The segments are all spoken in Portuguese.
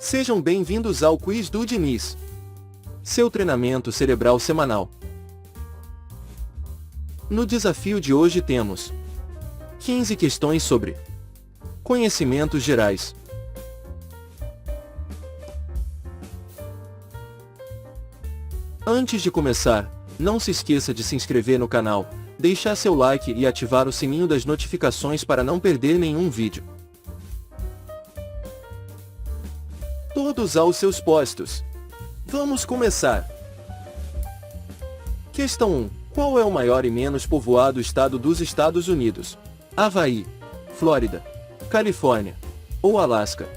Sejam bem-vindos ao Quiz do Diniz, seu treinamento cerebral semanal. No desafio de hoje temos 15 questões sobre conhecimentos gerais. Antes de começar, não se esqueça de se inscrever no canal, deixar seu like e ativar o sininho das notificações para não perder nenhum vídeo. Todos aos seus postos. Vamos começar. Questão 1. Qual é o maior e menos povoado estado dos Estados Unidos? Havaí, Flórida, Califórnia ou Alasca?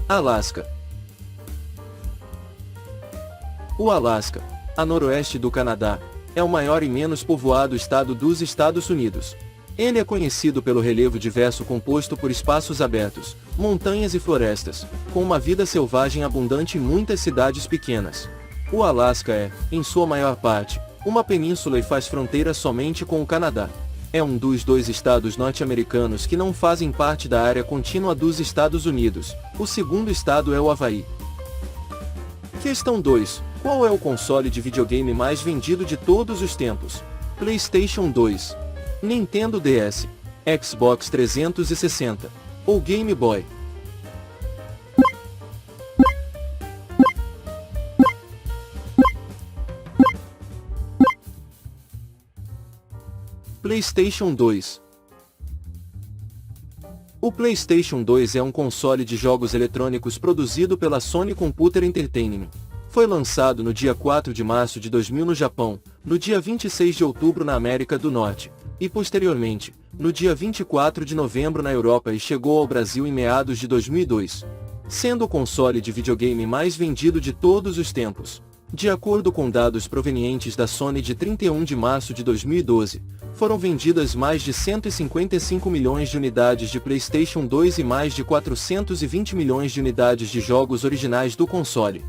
Alasca. O Alasca, a noroeste do Canadá, é o maior e menos povoado estado dos Estados Unidos. Ele é conhecido pelo relevo diverso composto por espaços abertos, montanhas e florestas, com uma vida selvagem abundante e muitas cidades pequenas. O Alasca é, em sua maior parte, uma península e faz fronteira somente com o Canadá. É um dos 2 estados norte-americanos que não fazem parte da área contínua dos Estados Unidos. O segundo estado é o Havaí. Questão 2. Qual é o console de videogame mais vendido de todos os tempos? PlayStation 2, Nintendo DS, Xbox 360 ou Game Boy? PlayStation 2. O PlayStation 2 é um console de jogos eletrônicos produzido pela Sony Computer Entertainment. Foi lançado no dia 4 de março de 2000 no Japão, no dia 26 de outubro na América do Norte, e posteriormente, no dia 24 de novembro na Europa e chegou ao Brasil em meados de 2002, sendo o console de videogame mais vendido de todos os tempos. De acordo com dados provenientes da Sony de 31 de março de 2012, foram vendidas mais de 155 milhões de unidades de PlayStation 2 e mais de 420 milhões de unidades de jogos originais do console.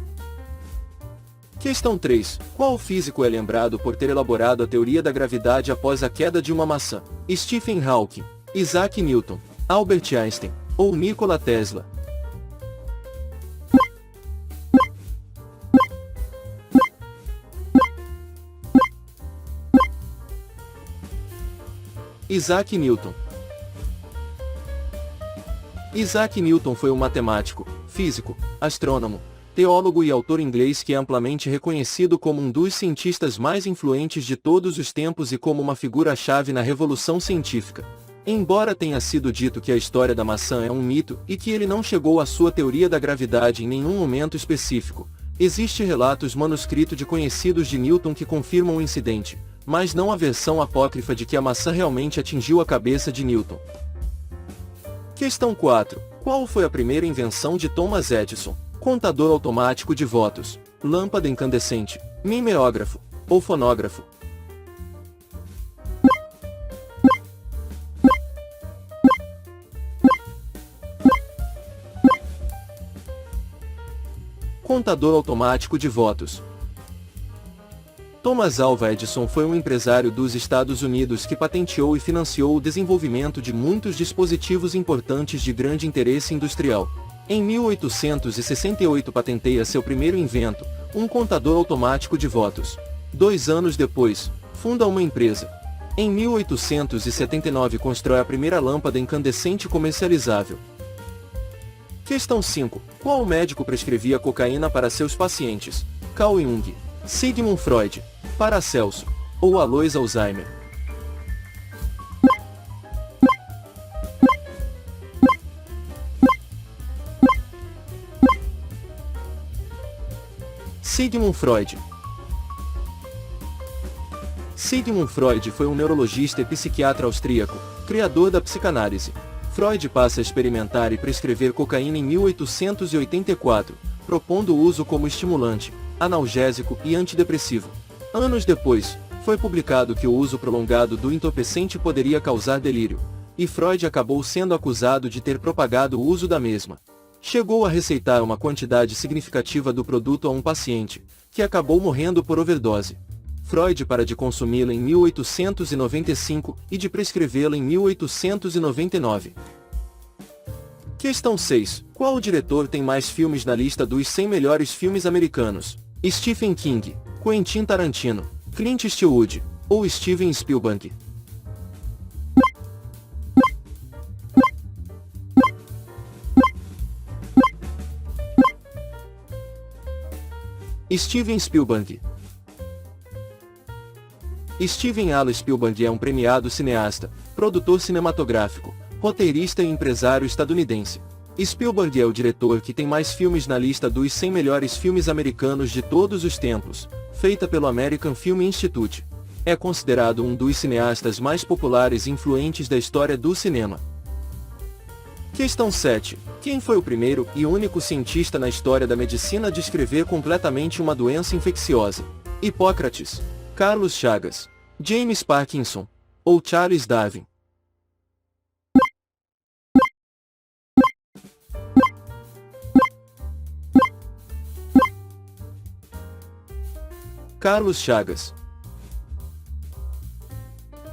Questão 3. Qual físico é lembrado por ter elaborado a teoria da gravidade após a queda de uma maçã? Stephen Hawking, Isaac Newton, Albert Einstein ou Nikola Tesla? Isaac Newton. Isaac Newton foi um matemático, físico, astrônomo, teólogo e autor inglês que é amplamente reconhecido como um dos cientistas mais influentes de todos os tempos e como uma figura-chave na revolução científica. Embora tenha sido dito que a história da maçã é um mito e que ele não chegou à sua teoria da gravidade em nenhum momento específico, existem relatos manuscritos de conhecidos de Newton que confirmam o incidente, mas não a versão apócrifa de que a maçã realmente atingiu a cabeça de Newton. Questão 4. Qual foi a primeira invenção de Thomas Edison? Contador automático de votos, lâmpada incandescente, mimeógrafo ou fonógrafo? Contador automático de votos. Thomas Alva Edison foi um empresário dos Estados Unidos que patenteou e financiou o desenvolvimento de muitos dispositivos importantes de grande interesse industrial. Em 1868 patenteia seu primeiro invento, um contador automático de votos. 2 anos depois, funda uma empresa. Em 1879 constrói a primeira lâmpada incandescente comercializável. Questão 5. Qual médico prescrevia cocaína para seus pacientes? Carl Jung, Sigmund Freud, Paracelso ou Alois Alzheimer? Sigmund Freud. Sigmund Freud foi um neurologista e psiquiatra austríaco, criador da psicanálise. Freud passa a experimentar e prescrever cocaína em 1884, propondo o uso como estimulante, analgésico e antidepressivo. Anos depois, foi publicado que o uso prolongado do entorpecente poderia causar delírio, e Freud acabou sendo acusado de ter propagado o uso da mesma. Chegou a receitar uma quantidade significativa do produto a um paciente, que acabou morrendo por overdose. Freud para de consumi-la em 1895 e de prescrevê-la em 1899. Questão 6. Qual o diretor tem mais filmes na lista dos 100 melhores filmes americanos? Stephen King, Quentin Tarantino, Clint Eastwood ou Steven Spielberg? Steven Spielberg. Steven Alan Spielberg é um premiado cineasta, produtor cinematográfico, roteirista e empresário estadunidense. Spielberg é o diretor que tem mais filmes na lista dos 100 melhores filmes americanos de todos os tempos, feita pelo American Film Institute. É considerado um dos cineastas mais populares e influentes da história do cinema. Questão 7. Quem foi o primeiro e único cientista na história da medicina a descrever completamente uma doença infecciosa? Hipócrates, Carlos Chagas, James Parkinson ou Charles Darwin? Carlos Chagas.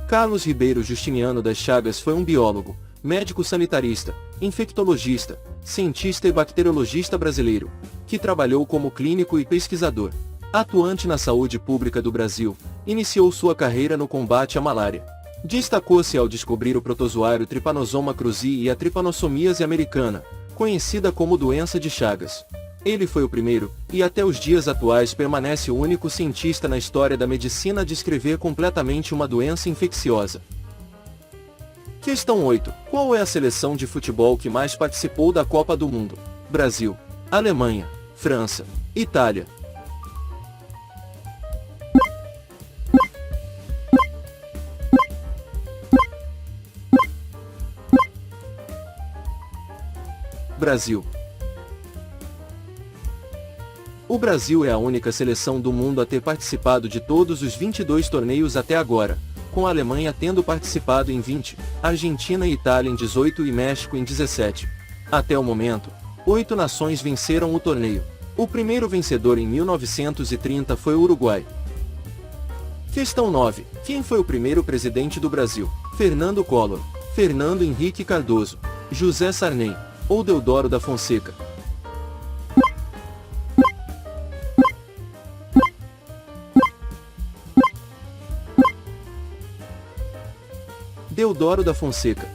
Carlos Ribeiro Justiniano das Chagas foi um biólogo, médico sanitarista, infectologista, cientista e bacteriologista brasileiro, que trabalhou como clínico e pesquisador. Atuante na saúde pública do Brasil, iniciou sua carreira no combate à malária. Destacou-se ao descobrir o protozoário Trypanosoma cruzi e a Trypanosomiase americana, conhecida como doença de Chagas. Ele foi o primeiro, e até os dias atuais permanece o único cientista na história da medicina a descrever completamente uma doença infecciosa. Questão 8. Qual é a seleção de futebol que mais participou da Copa do Mundo? Brasil, Alemanha, França, Itália. Brasil. O Brasil é a única seleção do mundo a ter participado de todos os 22 torneios até agora, com a Alemanha tendo participado em 20, Argentina e Itália em 18 e México em 17. Até o momento, 8 nações venceram o torneio. O primeiro vencedor em 1930 foi o Uruguai. Questão 9. Quem foi o primeiro presidente do Brasil? Fernando Collor, Fernando Henrique Cardoso, José Sarney ou Deodoro da Fonseca? Deodoro da Fonseca.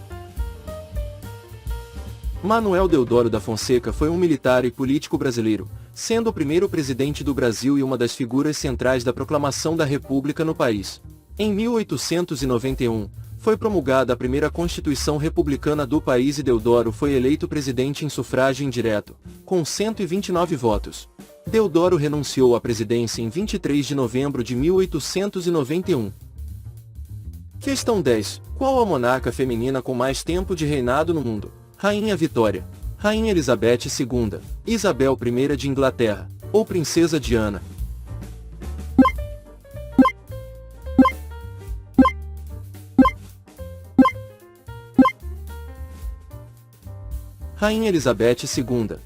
Manuel Deodoro da Fonseca foi um militar e político brasileiro, sendo o primeiro presidente do Brasil e uma das figuras centrais da proclamação da República no país. Em 1891, foi promulgada a primeira Constituição Republicana do país e Deodoro foi eleito presidente em sufrágio indireto, com 129 votos. Deodoro renunciou à presidência em 23 de novembro de 1891. Questão 10. Qual a monarca feminina com mais tempo de reinado no mundo? Rainha Vitória, Rainha Elizabeth II, Isabel I de Inglaterra, ou Princesa Diana? Rainha Elizabeth II.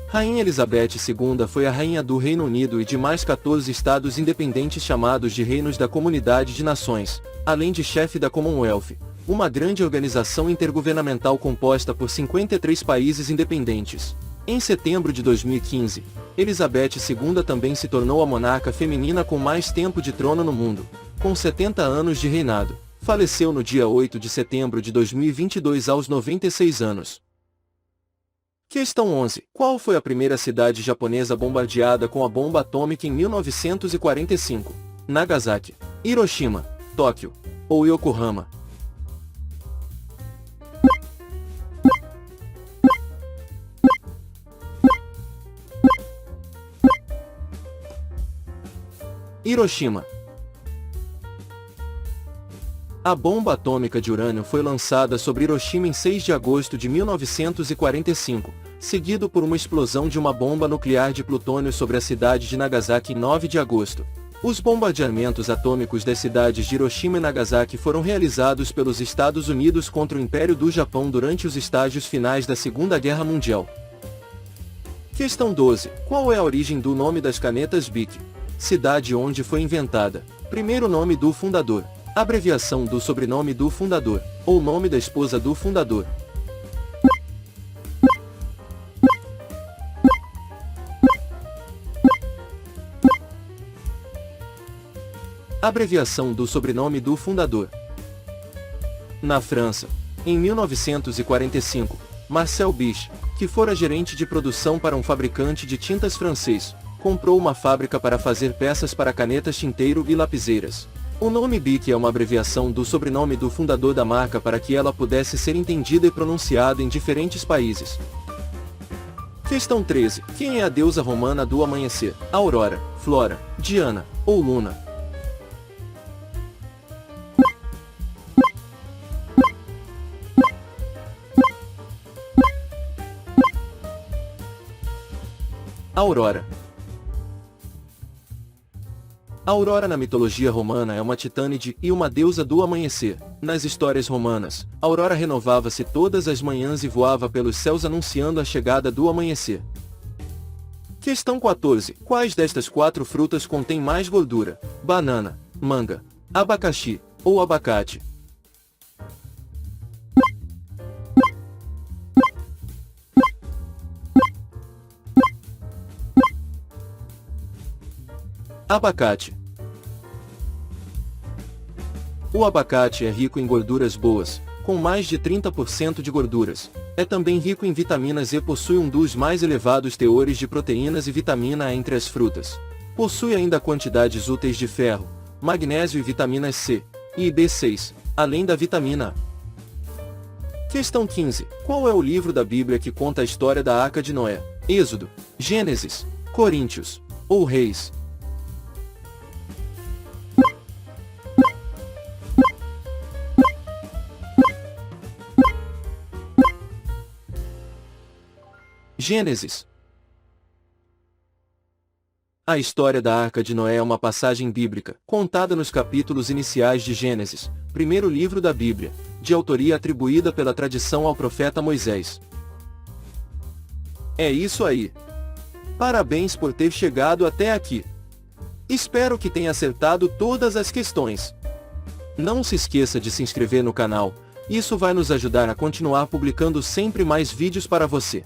Rainha Elizabeth II foi a rainha do Reino Unido e de mais 14 estados independentes chamados de Reinos da Comunidade de Nações, além de chefe da Commonwealth, uma grande organização intergovernamental composta por 53 países independentes. Em setembro de 2015, Elizabeth II também se tornou a monarca feminina com mais tempo de trono no mundo, com 70 anos de reinado. Faleceu no dia 8 de setembro de 2022 aos 96 anos. Questão 11. Qual foi a primeira cidade japonesa bombardeada com a bomba atômica em 1945? Nagasaki, Hiroshima, Tóquio ou Yokohama? Hiroshima. A bomba atômica de urânio foi lançada sobre Hiroshima em 6 de agosto de 1945, seguido por uma explosão de uma bomba nuclear de plutônio sobre a cidade de Nagasaki em 9 de agosto. Os bombardeamentos atômicos das cidades de Hiroshima e Nagasaki foram realizados pelos Estados Unidos contra o Império do Japão durante os estágios finais da Segunda Guerra Mundial. Questão 12. Qual é a origem do nome das canetas Bic? cidade onde foi inventada, primeiro nome do fundador, abreviação do sobrenome do fundador, ou nome da esposa do fundador. Abreviação do sobrenome do fundador. Na França, em 1945, Marcel Biche, que fora gerente de produção para um fabricante de tintas francês, comprou uma fábrica para fazer peças para canetas tinteiro e lapiseiras. O nome Bic é uma abreviação do sobrenome do fundador da marca para que ela pudesse ser entendida e pronunciada em diferentes países. Questão 13. Quem é a deusa romana do amanhecer? Aurora, Flora, Diana ou Luna? Aurora. Aurora na mitologia romana é uma titânide e uma deusa do amanhecer. Nas histórias romanas, Aurora renovava-se todas as manhãs e voava pelos céus anunciando a chegada do amanhecer. Questão 14. Quais destas 4 frutas contém mais gordura? Banana, manga, abacaxi ou abacate? Abacate. O abacate é rico em gorduras boas, com mais de 30% de gorduras. É também rico em vitaminas e possui um dos mais elevados teores de proteínas e vitamina A entre as frutas. Possui ainda quantidades úteis de ferro, magnésio e vitaminas C e B6, além da vitamina A. Questão 15. Qual é o livro da Bíblia que conta a história da Arca de Noé? Êxodo, Gênesis, Coríntios ou Reis? Gênesis. A história da Arca de Noé é uma passagem bíblica, contada nos capítulos iniciais de Gênesis, primeiro livro da Bíblia, de autoria atribuída pela tradição ao profeta Moisés. É isso aí. Parabéns por ter chegado até aqui. Espero que tenha acertado todas as questões. Não se esqueça de se inscrever no canal, isso vai nos ajudar a continuar publicando sempre mais vídeos para você.